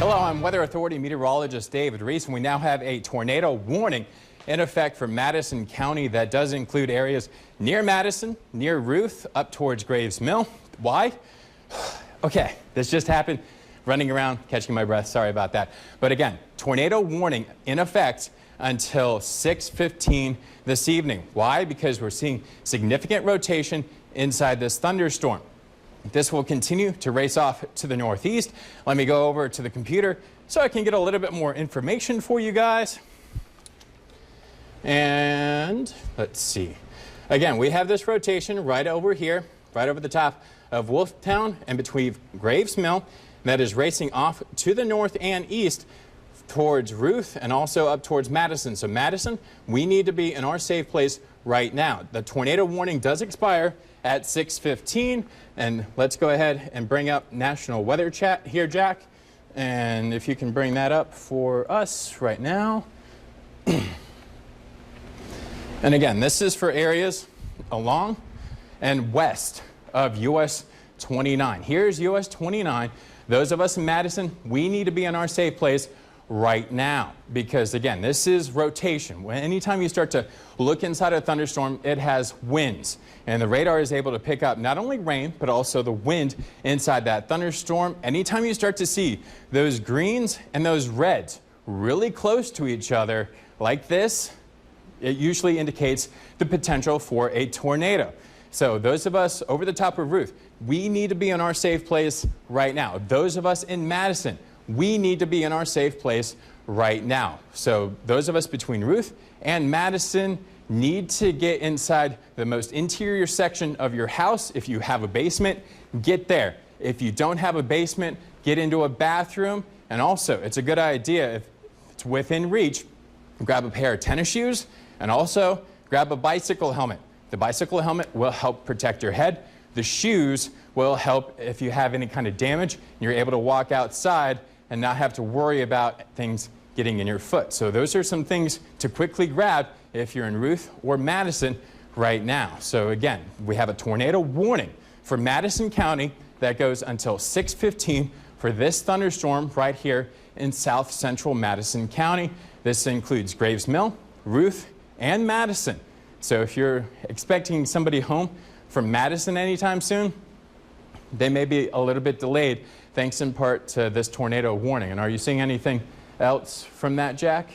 Hello, I'm Weather Authority meteorologist David Reese, and we now have a tornado warning in effect for Madison County. That does include areas near Madison, near Ruth, up towards Graves Mill. Why? Okay, this just happened. Running around, catching my breath. Sorry about that. But again, tornado warning in effect until 6:15 this evening. Why? Because we're seeing significant rotation inside this thunderstorm. This will continue to race off to the northeast. Let me go over to the computer so I can get a little bit more information for you guys. And let's see. Again, we have this rotation right over here, right over the top of Wolftown and between Graves Mill. That is racing off to the north and east towards Ruth and also up towards Madison. So Madison, we need to be in our safe place right now. The tornado warning does expire at 6:15, and let's go ahead and bring up National Weather Chat here, Jack. And if you can bring that up for us right now. And again, this is for areas along and west of US 29. Here's US 29. Those of us in Madison, we need to be in our safe place right now, because again, this is rotation. Anytime you start to look inside a thunderstorm, it has winds, and the radar is able to pick up not only rain but also the wind inside that thunderstorm. Anytime you start to see those greens and those reds really close to each other like this, it usually indicates the potential for a tornado. So those of us over the top of Ruth, we need to be in our safe place right now. Those of us in Madison, we need to be in our safe place right now. So those of us between Ruth and Madison need to get inside the most interior section of your house. If you have a basement, get there. If you don't have a basement, get into a bathroom. And also, it's a good idea, if it's within reach, grab a pair of tennis shoes and also grab a bicycle helmet. The bicycle helmet will help protect your head. The shoes will help if you have any kind of damage. You're able to walk outside and not have to worry about things getting in your foot. So those are some things to quickly grab if you're in Ruth or Madison right now. So again, we have a tornado warning for Madison County that goes until 6:15 for this thunderstorm right here in south central Madison County. This includes Graves Mill, Ruth, and Madison. So if you're expecting somebody home from Madison anytime soon, they may be a little bit delayed, thanks in part to this tornado warning. And are you seeing anything else from that, Jack?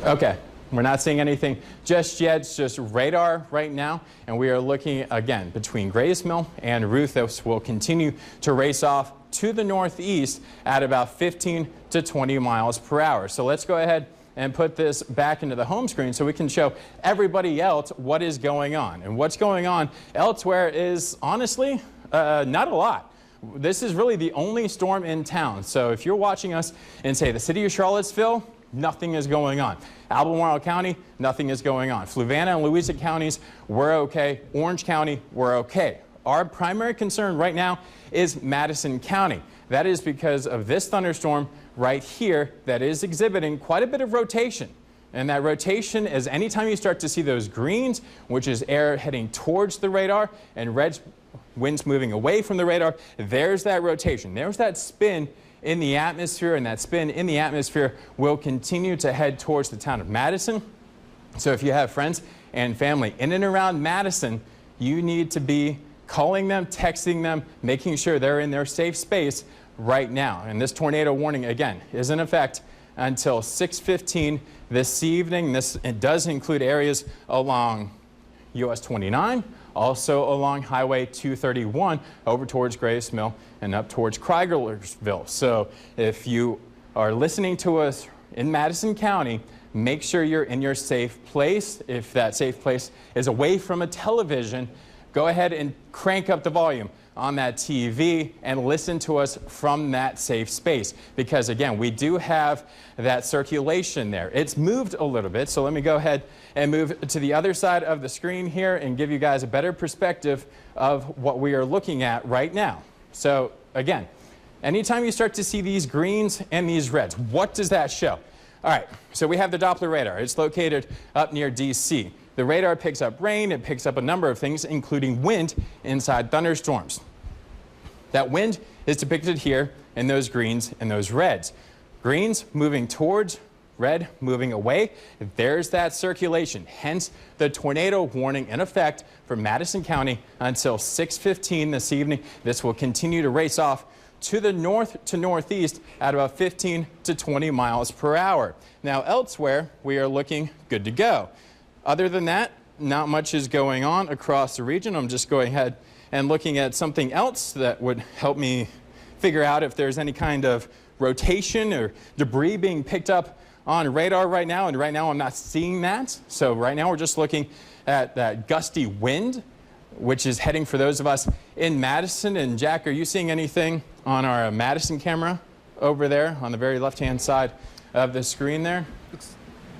Okay, we're not seeing anything just yet. It's just radar right now, and we are looking again between Graves Mill and Ruth. This will continue to race off to the northeast at about 15 to 20 miles per hour. So let's go ahead and put this back into the home screen so we can show everybody else what is going on. And what's going on elsewhere is honestly not a lot. This is really the only storm in town. So if you're watching us in, say, the city of Charlottesville, nothing is going on. Albemarle County, nothing is going on. Fluvanna and Louisa counties, we're okay. Orange County, we're okay. Our primary concern right now is Madison County. That is because of this thunderstorm right here that is exhibiting quite a bit of rotation. And that rotation is anytime you start to see those greens, which is air heading towards the radar, and red winds moving away from the radar, there's that rotation. There's that spin in the atmosphere, and that spin in the atmosphere will continue to head towards the town of Madison. So if you have friends and family in and around Madison, you need to be calling them, texting them, making sure they're in their safe space right now. And this tornado warning, again, is in effect until 6:15 this evening. It does include areas along US 29, also along Highway 231 over towards Graves Mill and up towards Chryslersville. So if you are listening to us in Madison County, make sure you're in your safe place. If that safe place is away from a television, go ahead and crank up the volume on that TV and listen to us from that safe space, because again, we do have that circulation there. It's moved a little bit, so let me go ahead and move to the other side of the screen here and give you guys a better perspective of what we are looking at right now. So again, anytime you start to see these greens and these reds, what does that show? All right, so we have the Doppler radar. It's located up near DC. The radar picks up rain, it picks up a number of things, including wind inside thunderstorms. That wind is depicted here and those greens and those reds. Greens moving towards, red moving away. There's that circulation, hence the tornado warning in effect for Madison County until 6:15 this evening. This will continue to race off to the north to northeast at about 15 to 20 miles per hour. Now elsewhere, we are looking good to go. Other than that, not much is going on across the region. I'm just going ahead and looking at something else that would help me figure out if there's any kind of rotation or debris being picked up on radar right now, and right now I'm not seeing that. So right now we're just looking at that gusty wind, which is heading for those of us in Madison. And Jack, are you seeing anything on our Madison camera over there on the very left-hand side of the screen there?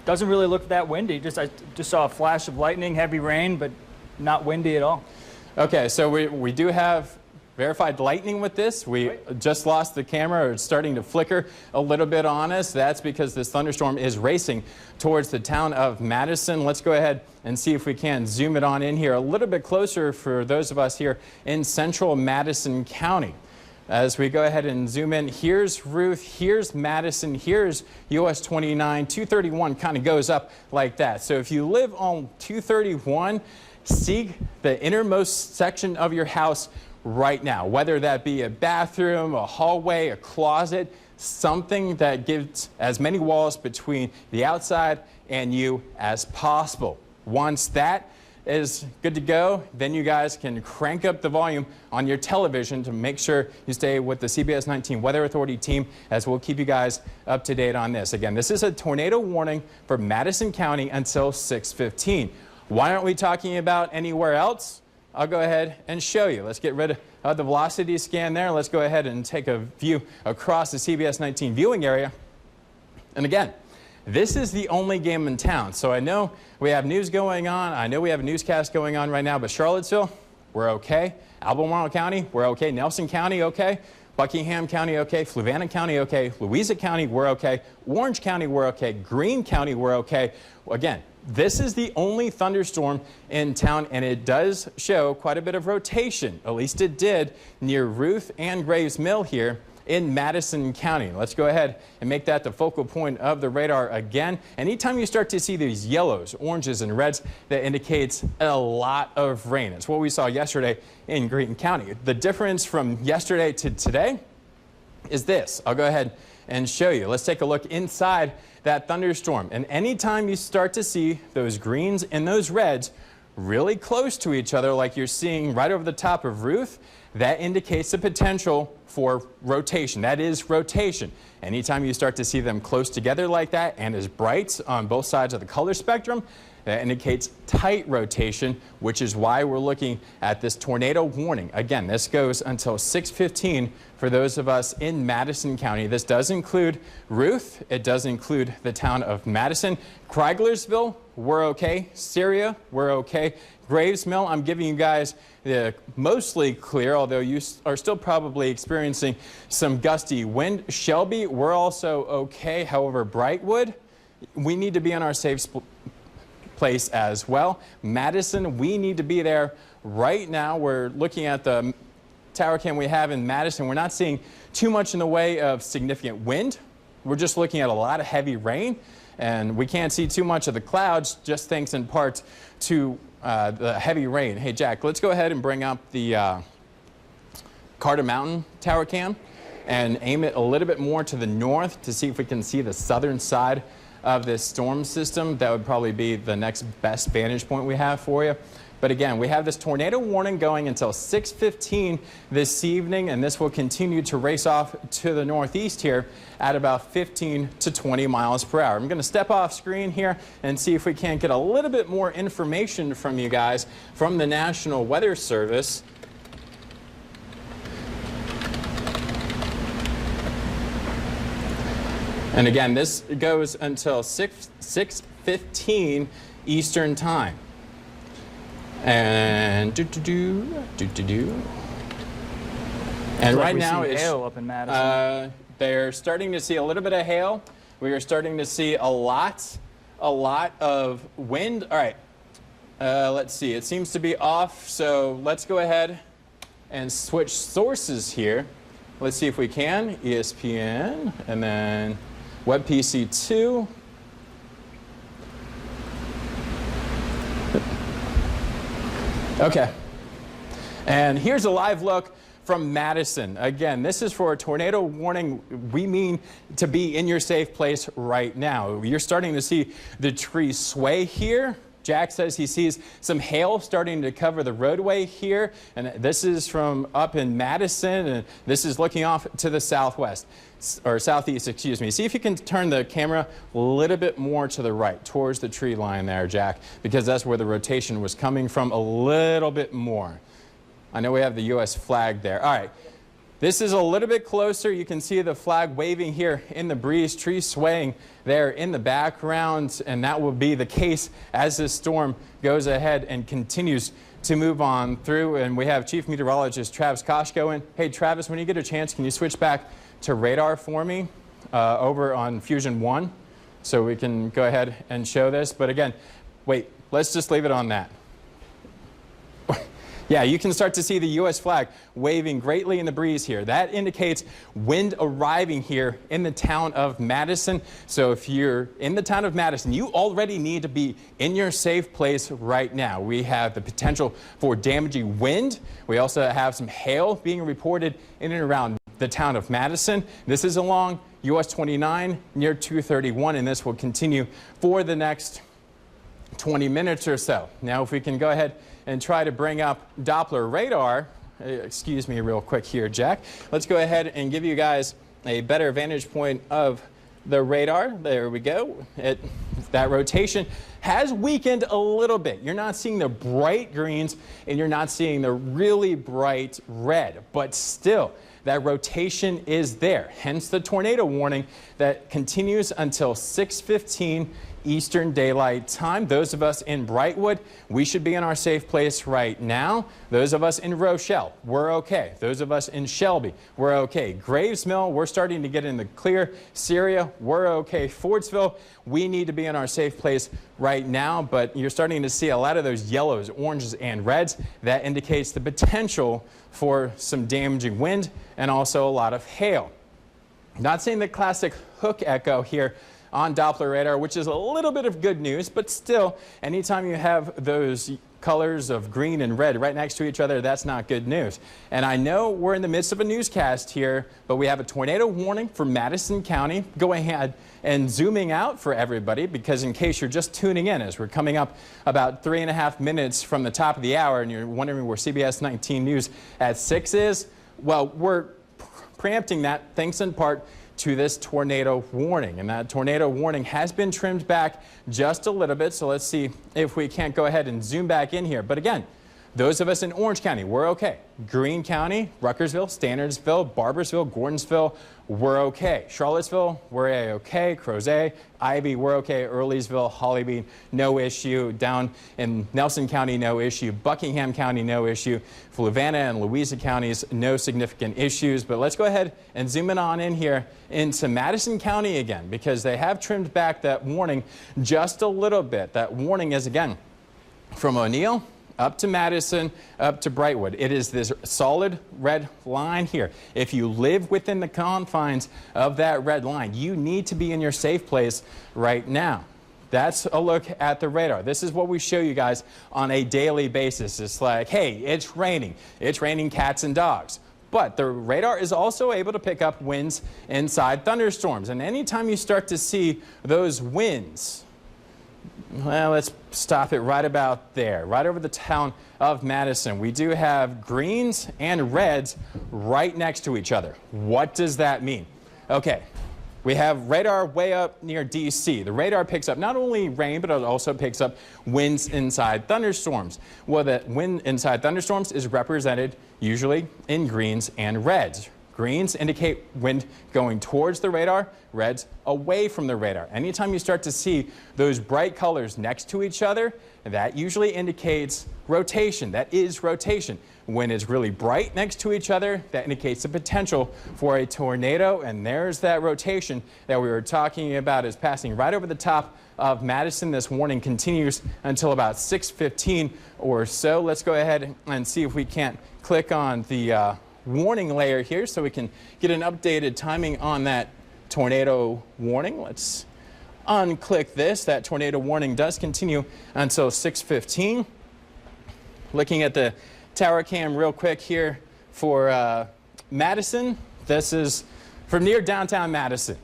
Doesn't really look that windy. I just saw a flash of lightning, heavy rain, but not windy at all. Okay, so we do have verified lightning with this. We just lost the camera. It's starting to flicker a little bit on us. That's because this thunderstorm is racing towards the town of Madison. Let's go ahead and see if we can zoom it on in here a little bit closer for those of us here in central Madison County. As we go ahead and zoom in, here's Ruth, here's Madison, here's US 29, 231 kind of goes up like that. So if you live on 231, see the innermost section of your house right now, whether that be a bathroom, a hallway, a closet, something that gives as many walls between the outside and you as possible. Once that is good to go, then you guys can crank up the volume on your television to make sure you stay with the CBS 19 Weather Authority team, as we'll keep you guys up to date on this. Again, this is a tornado warning for Madison County until 6:15. Why aren't we talking about anywhere else? I'll go ahead and show you. Let's get rid of the velocity scan there. Let's go ahead and take a view across the CBS 19 viewing area. And again, this is the only game in town. So I know we have news going on. I know we have a newscast going on right now, but Charlottesville, we're okay. Albemarle County, we're okay. Nelson County, okay. Buckingham County, okay. Fluvanna County, okay. Louisa County, we're okay. Orange County, we're okay. Greene County, we're okay. Again, this is the only thunderstorm in town, and it does show quite a bit of rotation. At least it did near Ruth and Graves Mill here in Madison County. Let's go ahead and make that the focal point of the radar again. Anytime you start to see these yellows, oranges, and reds, that indicates a lot of rain. It's what we saw yesterday in Greene County. The difference from yesterday to today is this. I'll go ahead and show you. Let's take a look inside that thunderstorm. And anytime you start to see those greens and those reds really close to each other, like you're seeing right over the top of Ruth, that indicates the potential for rotation. That is rotation. Anytime you start to see them close together like that and as bright on both sides of the color spectrum, that indicates tight rotation, which is why we're looking at this tornado warning. Again, this goes until 6:15 for those of us in Madison County. This does include Ruth. It does include the town of Madison. Chryslersville, we're okay. Syria, we're okay. Graves Mill, I'm giving you guys the mostly clear, although you are still probably experiencing some gusty wind. Shelby, we're also okay. However, Brightwood, we need to be on our safe place as well. Madison, we need to be there right now. We're looking at the tower cam we have in Madison. We're not seeing too much in the way of significant wind. We're just looking at a lot of heavy rain, and we can't see too much of the clouds, just thanks in part to the heavy rain. Hey, Jack, let's go ahead and bring up the Carter Mountain tower cam and aim it a little bit more to the north to see if we can see the southern side of this storm system. That would probably be the next best vantage point we have for you. But again, we have this tornado warning going until 6:15 this evening, and this will continue to race off to the northeast here at about 15 to 20 miles per hour. I'm going to step off screen here and see if we can't get a little bit more information from you guys from the National Weather Service. And again, this goes until 6:15 Eastern Time. And And right now it's hail up in Madison. They're starting to see a little bit of hail. We are starting to see a lot of wind. All right, let's see. It seems to be off, so let's go ahead and switch sources here. Let's see if we can. ESPN, and then WebPC 2. Okay. And here's a live look from Madison. Again, this is for a tornado warning. We mean to be in your safe place right now. You're starting to see the trees sway here. Jack says he sees some hail starting to cover the roadway here. And this is from up in Madison, and this is looking off to the southwest, or southeast, excuse me. See if you can turn the camera a little bit more to the right, towards the tree line there, Jack, because that's where the rotation was coming from a little bit more. I know we have the U.S. flag there. All right. This is a little bit closer. You can see the flag waving here in the breeze, trees swaying there in the background, and that will be the case as this storm goes ahead and continues to move on through. And we have Chief Meteorologist Travis Koshko in. Hey, Travis, when you get a chance, can you switch back to radar for me over on Fusion 1 so we can go ahead and show this? But again, wait, let's just leave it on that. Yeah, you can start to see the U.S. flag waving greatly in the breeze here. That indicates wind arriving here in the town of Madison. So if you're in the town of Madison, you already need to be in your safe place right now. We have the potential for damaging wind. We also have some hail being reported in and around the town of Madison. This is along US 29 near 231, and this will continue for the next 20 minutes or so. Now, if we can go ahead and try to bring up Doppler radar, excuse me real quick here, Jack. Let's go ahead and give you guys a better vantage point of the radar. There we go. That rotation has weakened a little bit. You're not seeing the bright greens and you're not seeing the really bright red, but still that rotation is there. Hence the tornado warning that continues until 6:15 Eastern Daylight Time. Those of us in Brightwood, we should be in our safe place right now. Those of us in Rochelle, we're okay. Those of us in Shelby, we're okay. Graves Mill, we're starting to get in the clear. Syria, we're okay. Fordsville, we need to be in our safe place right now, but you're starting to see a lot of those yellows, oranges, and reds. That indicates the potential for some damaging wind and also a lot of hail. Not seeing the classic hook echo here on Doppler radar, which is a little bit of good news, but still, anytime you have those colors of green and red right next to each other, that's not good news. And I know we're in the midst of a newscast here, but we have a tornado warning for Madison County. Go ahead and zooming out for everybody, because in case you're just tuning in, as we're coming up about 3.5 minutes from the top of the hour and you're wondering where CBS 19 News at 6 is, well, we're preempting that thanks in part to this tornado warning, and that tornado warning has been trimmed back just a little bit. So let's see if we can't go ahead and zoom back in here. But again, those of us in Orange County, we're okay. Greene County, Ruckersville, Standardsville, Barbersville, Gordonsville, we're okay. Charlottesville, we're okay. Crozet, Ivy, we're okay. Earlysville, Hollybean, no issue. Down in Nelson County, no issue. Buckingham County, no issue. Fluvanna and Louisa counties, no significant issues. But let's go ahead and zoom in here into Madison County again, because they have trimmed back that warning just a little bit. That warning is, again, from O'Neill up to Madison, up to Brightwood. It is this solid red line here. If you live within the confines of that red line, you need to be in your safe place right now. That's a look at the radar. This is what we show you guys on a daily basis. It's like, hey, it's raining. It's raining cats and dogs. But the radar is also able to pick up winds inside thunderstorms. And anytime you start to see those winds, well, let's stop it right about there, right over the town of Madison. We do have greens and reds right next to each other. What does that mean? Okay, we have radar way up near D.C. The radar picks up not only rain, but it also picks up winds inside thunderstorms. Well, the wind inside thunderstorms is represented usually in greens and reds. Greens indicate wind going towards the radar, reds away from the radar. Anytime you start to see those bright colors next to each other, that usually indicates rotation. That is rotation. When it's really bright next to each other, that indicates the potential for a tornado, and there's that rotation that we were talking about is passing right over the top of Madison. This warning continues until about 6:15 or so. Let's go ahead and see if we can't click on the warning layer here so we can get an updated timing on that tornado warning. Let's unclick this. That tornado warning does continue until 6:15. Looking at the tower cam real quick here for Madison. This is from near downtown Madison.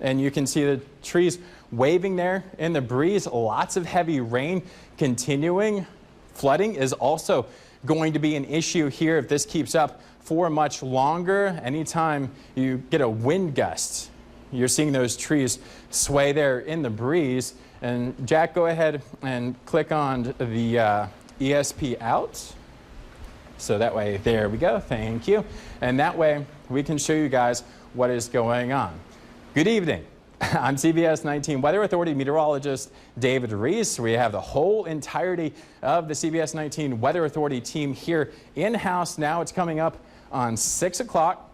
And you can see the trees waving there in the breeze. Lots of heavy rain continuing. Flooding is also going to be an issue here if this keeps up for much longer. Anytime you get a wind gust, you're seeing those trees sway there in the breeze. And Jack, go ahead and click on the ESP out. So that way, there we go, thank you. And that way we can show you guys what is going on. Good evening. I'm CBS 19 Weather Authority meteorologist David Reese. We have the whole entirety of the CBS 19 Weather Authority team here in-house now. It's coming up on 6 o'clock.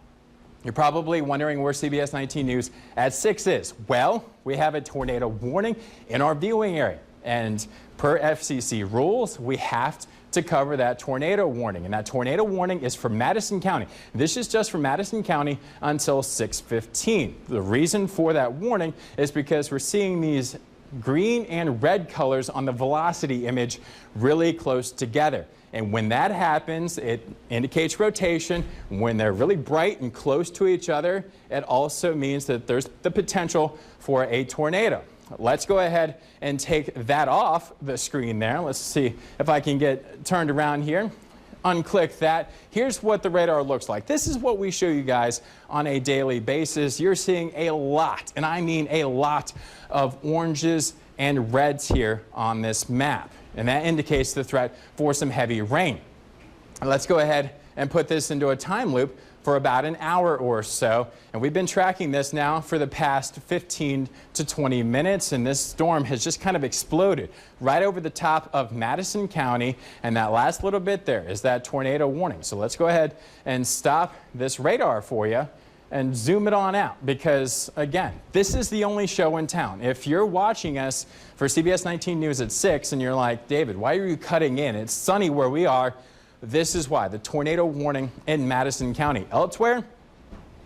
You're probably wondering where CBS 19 News at 6 is. Well, we have a tornado warning in our viewing area. And per FCC rules, we have to cover that tornado warning. And that tornado warning is for Madison County. This is just for Madison County until 6:15. The reason for that warning is because we're seeing these green and red colors on the velocity image really close together. And when that happens, it indicates rotation. When they're really bright and close to each other, it also means that there's the potential for a tornado. Let's go ahead and take that off the screen there. Let's see if I can get turned around here. Unclick that. Here's what the radar looks like. This is what we show you guys on a daily basis. You're seeing a lot, and I mean a lot, of oranges and reds here on this map. And that indicates the threat for some heavy rain. Let's go ahead and put this into a time loop for about an hour or so. And we've been tracking this now for the past 15 to 20 minutes. And this storm has just kind of exploded right over the top of Madison County. And that last little bit there is that tornado warning. So let's go ahead and stop this radar for you and zoom it on out, because again, this is the only show in town. If you're watching us for CBS 19 News at 6 and you're like, David, why are you cutting in? It's sunny where we are. This is why. The tornado warning in Madison County. Elsewhere,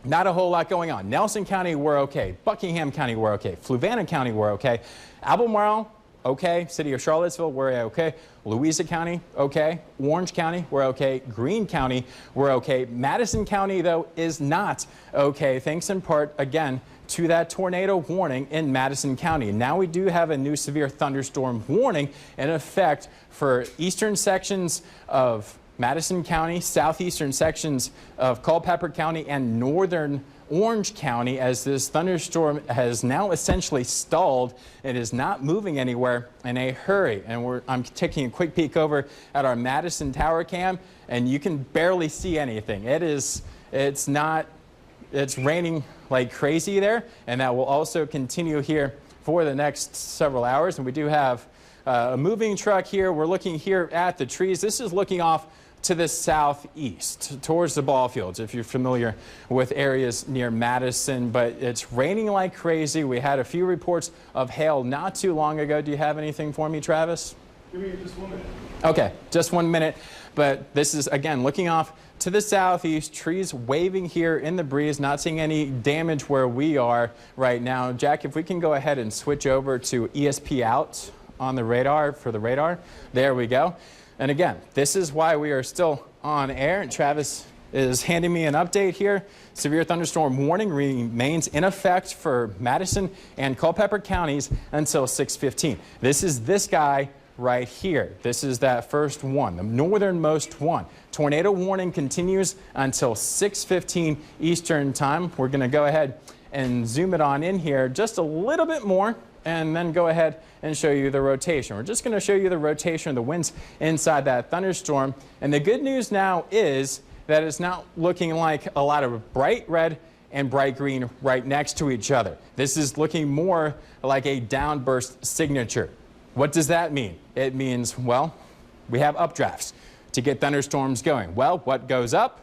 not a whole lot going on. Nelson County, we're okay. Buckingham County, we're okay. Fluvanna County, we're okay. Albemarle, okay. City of Charlottesville, we're okay. Louisa County, okay. Orange County, we're okay. Greene County, we're okay. Madison County, though, is not okay, thanks in part, again, to that tornado warning in Madison County. Now we do have a new severe thunderstorm warning in effect for eastern sections of Madison County, southeastern sections of Culpeper County, and northern Orange County, as this thunderstorm has now essentially stalled. It is not moving anywhere in a hurry. And I'm taking a quick peek over at our Madison tower cam, and you can barely see anything. It's raining like crazy there, and that will also continue here for the next several hours. And we do have a moving truck here. We're looking here at the trees. This is looking off to the southeast towards the ball fields, if you're familiar with areas near Madison. But it's raining like crazy. We had a few reports of hail not too long ago. Do you have anything for me, Travis? Give me just 1 minute. Okay, just 1 minute. But this is, again, looking off to the southeast, trees waving here in the breeze, not seeing any damage where we are right now. Jack, if we can go ahead and switch over to ESP out on the radar for the radar. There we go. And again, this is why we are still on air. And Travis is handing me an update here. Severe thunderstorm warning remains in effect for Madison and Culpeper counties until 6:15. This is this guy right here. This is that first one, the northernmost one. Tornado warning continues until 6:15 Eastern time. We're going to go ahead and zoom it on in here just a little bit more, and then go ahead and show you the rotation. We're just going to show you the rotation of the winds inside that thunderstorm. And the good news now is that it's not looking like a lot of bright red and bright green right next to each other. This is looking more like a downburst signature. What does that mean? It means, well, we have updrafts to get thunderstorms going. Well, what goes up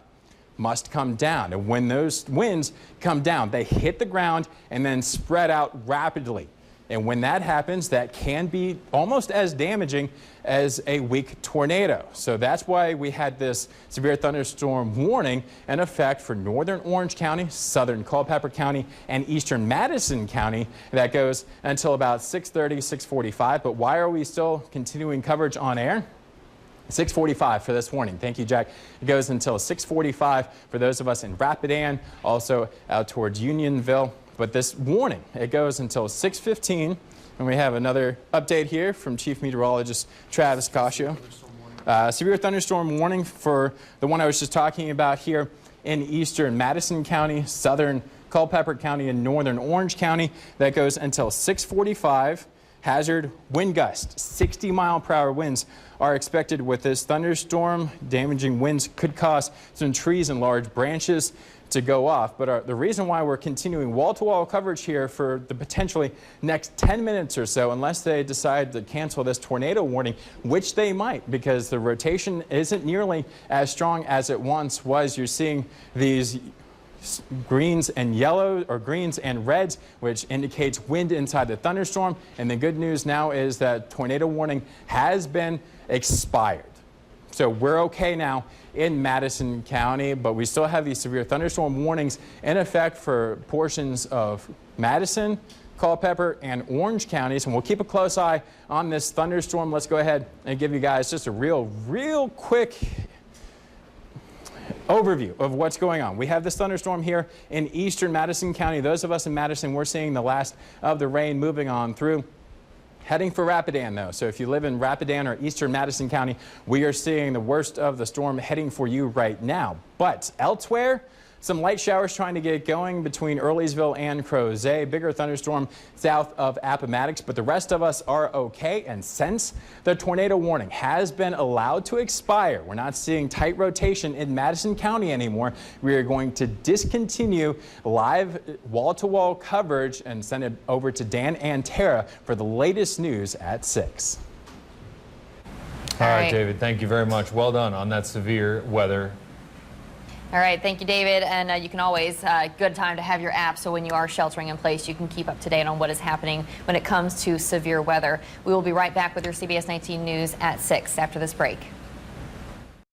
must come down. And when those winds come down, they hit the ground and then spread out rapidly. And when that happens, that can be almost as damaging as a weak tornado. So that's why we had this severe thunderstorm warning in effect for northern Orange County, southern Culpeper County, and eastern Madison County. That goes until about 6:30, 6:45. But why are we still continuing coverage on air? 6:45 for this warning. Thank you, Jack. It goes until 6:45 for those of us in Rapidan, also out towards Unionville. But this warning, it goes until 6:15. And we have another update here from Chief Meteorologist Travis Cascio. Severe thunderstorm warning for the one I was just talking about here in eastern Madison County, southern Culpeper County, and northern Orange County. That goes until 6:45. Hazard wind gusts, 60-mile-per-hour winds are expected with this thunderstorm. Damaging winds could cause some trees and large branches to go off. But the reason why we're continuing wall-to-wall coverage here for the potentially next 10 minutes or so, unless they decide to cancel this tornado warning, which they might, because the rotation isn't nearly as strong as it once was. You're seeing these greens and yellow, or greens and reds, which indicates wind inside the thunderstorm. And the good news now is that tornado warning has been expired. So we're okay now in Madison County, but we still have these severe thunderstorm warnings in effect for portions of Madison, Culpeper, and Orange counties. And we'll keep a close eye on this thunderstorm. Let's go ahead and give you guys just a real quick overview of what's going on. We have this thunderstorm here in eastern Madison County. Those of us in Madison, we're seeing the last of the rain moving on through. Heading for Rapidan, though. So if you live in Rapidan or eastern Madison County, we are seeing the worst of the storm heading for you right now. But elsewhere, some light showers trying to get going between Earlysville and Crozet. Bigger thunderstorm south of Appomattox, but the rest of us are okay. And since the tornado warning has been allowed to expire, we're not seeing tight rotation in Madison County anymore. We are going to discontinue live wall-to-wall coverage and send it over to Dan and Tara for the latest news at 6. All right, David, thank you very much. Well done on that severe weather. All right, thank you, David. And you can always, good time to have your app, so when you are sheltering in place, you can keep up to date on what is happening when it comes to severe weather. We will be right back with your CBS 19 News at 6 after this break.